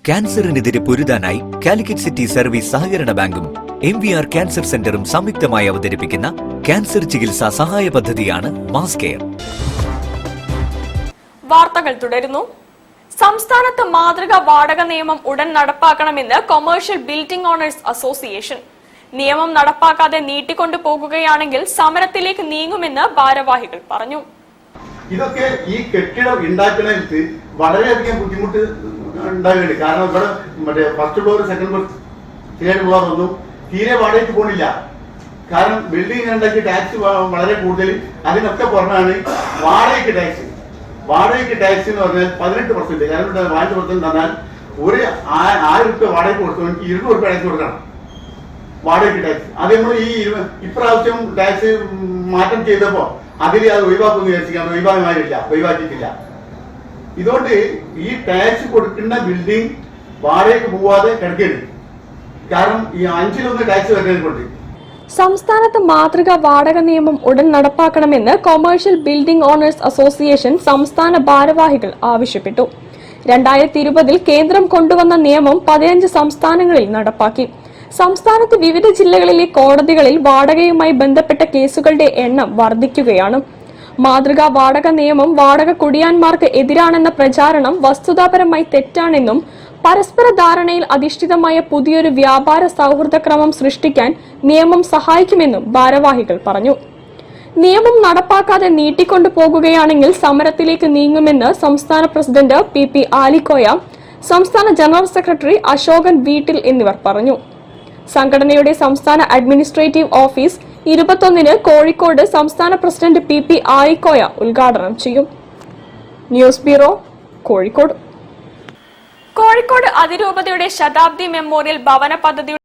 ക്യാൻസറിനെതിരെ പൊരുതാനായി Calicut city service സഹകരണ ബാങ്കും MVR cancer സെന്ററും സംയുക്തമായി അവതരിപ്പിക്കുന്ന ക്യാൻസർ ചികിത്സാ സഹായ പദ്ധതിയാണ് മാസ് കെയർ. വാർത്തകൾ തുടരുന്നു. സംസ്ഥാനത്ത് മാതൃകാ വാടക നിയമം ഉടൻ നടപ്പാക്കണമെന്ന് കൊമേഴ്ഷ്യൽ ബിൽഡിംഗ് ഓണേഴ്സ് അസോസിയേഷൻ. നിയമം നടപ്പാക്കാതെ നീട്ടിക്കൊണ്ടു പോകുകയാണെങ്കിൽ സമരത്തിലേക്ക് നീങ്ങുമെന്ന് ഭാരവാഹികൾ പറഞ്ഞു. ഇതൊക്കെ ഈ കെട്ടിടം ഉണ്ടാക്കുന്നതിൽ വളരെയധികം ബുദ്ധിമുട്ട് ഉണ്ടാകുന്നുണ്ട്. കാരണം ഇവിടെ മറ്റേ first floor, second floor, third floor ഒന്നും തീരെ വാടകയ്ക്ക് പോണില്ല. കാരണം ബിൽഡിംഗ് ഉണ്ടാക്കി ടാക്സ് വളരെ കൂടുതൽ. അതിനൊക്കെ പുറമെയാണ് വാടകയ്ക്ക് ടാക്സ്. വാടകയ്ക്ക് ടാക്സ് എന്ന് പറഞ്ഞാൽ 18%. കാരണം 5% തന്നാൽ ഒരു 1000 രൂപ വാടകയ്ക്ക് കൊടുത്തു 200 രൂപ ടാക്സ് കൊടുക്കണം, വാടകയ്ക്ക് ടാക്സ്. അത് നമ്മൾ ഈ ഇപ്രാവശ്യം ടാക്സ് മാറ്റം ചെയ്തപ്പോ അതിൽ അത് ഒഴിവാക്കുമെന്ന് വിചാരിച്ചാൽ ഒഴിവാക്കിയിട്ടില്ല. ഇതുകൊണ്ട് ഈ ടാക്സ് കൊടുക്കുന്ന ബിൽഡിംഗ് വാടകയ്ക്ക് പോവാതെ കിടക്കരുത്. കാരണം ഈ 5-1 ടാക്സ് വരുന്നതുകൊണ്ട് സംസ്ഥാനത്ത് മാതൃകാ വാടക നിയമം ഉടൻ നടപ്പാക്കണമെന്ന് കൊമേഴ്ഷ്യൽ ബിൽഡിംഗ് ഓണേഴ്സ് അസോസിയേഷൻ സംസ്ഥാന ഭാരവാഹികൾ ആവശ്യപ്പെട്ടു. 2020 കേന്ദ്രം കൊണ്ടുവന്ന നിയമം 15 സംസ്ഥാനങ്ങളിൽ നടപ്പാക്കി. സംസ്ഥാനത്ത് വിവിധ ജില്ലകളിലെ കോടതികളിൽ വാടകയുമായി ബന്ധപ്പെട്ട കേസുകളുടെ എണ്ണം വർദ്ധിക്കുകയാണ്. മാതൃകാ വാടക നിയമം വാടക കുടിയാന്മാർക്ക് എതിരാണെന്ന പ്രചാരണം വസ്തുതാപരമായി തെറ്റാണെന്നും പരസ്പര ധാരണയിൽ അധിഷ്ഠിതമായ പുതിയൊരു വ്യാപാര സൗഹൃദക്രമം സൃഷ്ടിക്കാൻ നിയമം സഹായിക്കുമെന്നും ഭാരവാഹികൾ പറഞ്ഞു. നിയമം നടപ്പാക്കാതെ നീട്ടിക്കൊണ്ടു പോകുകയാണെങ്കിൽ സമരത്തിലേക്ക് നീങ്ങുമെന്ന് സംസ്ഥാന പ്രസിഡന്റ് PP ആലിക്കോയ, സംസ്ഥാന ജനറൽ സെക്രട്ടറി അശോകൻ വീട്ടിൽ എന്നിവർ പറഞ്ഞു. സംഘടനയുടെ സംസ്ഥാന അഡ്മിനിസ്ട്രേറ്റീവ് ഓഫീസ് 21-ന് കോഴിക്കോട് സംസ്ഥാന പ്രസിഡന്റ് PP ആലിക്കോയ ഉദ്ഘാടനം ചെയ്യും. News bureau, Kozhikode. കോഴിക്കോട് അതിരൂപതയുടെ ശതാബ്ദി മെമ്മോറിയൽ ഭവന പദ്ധതി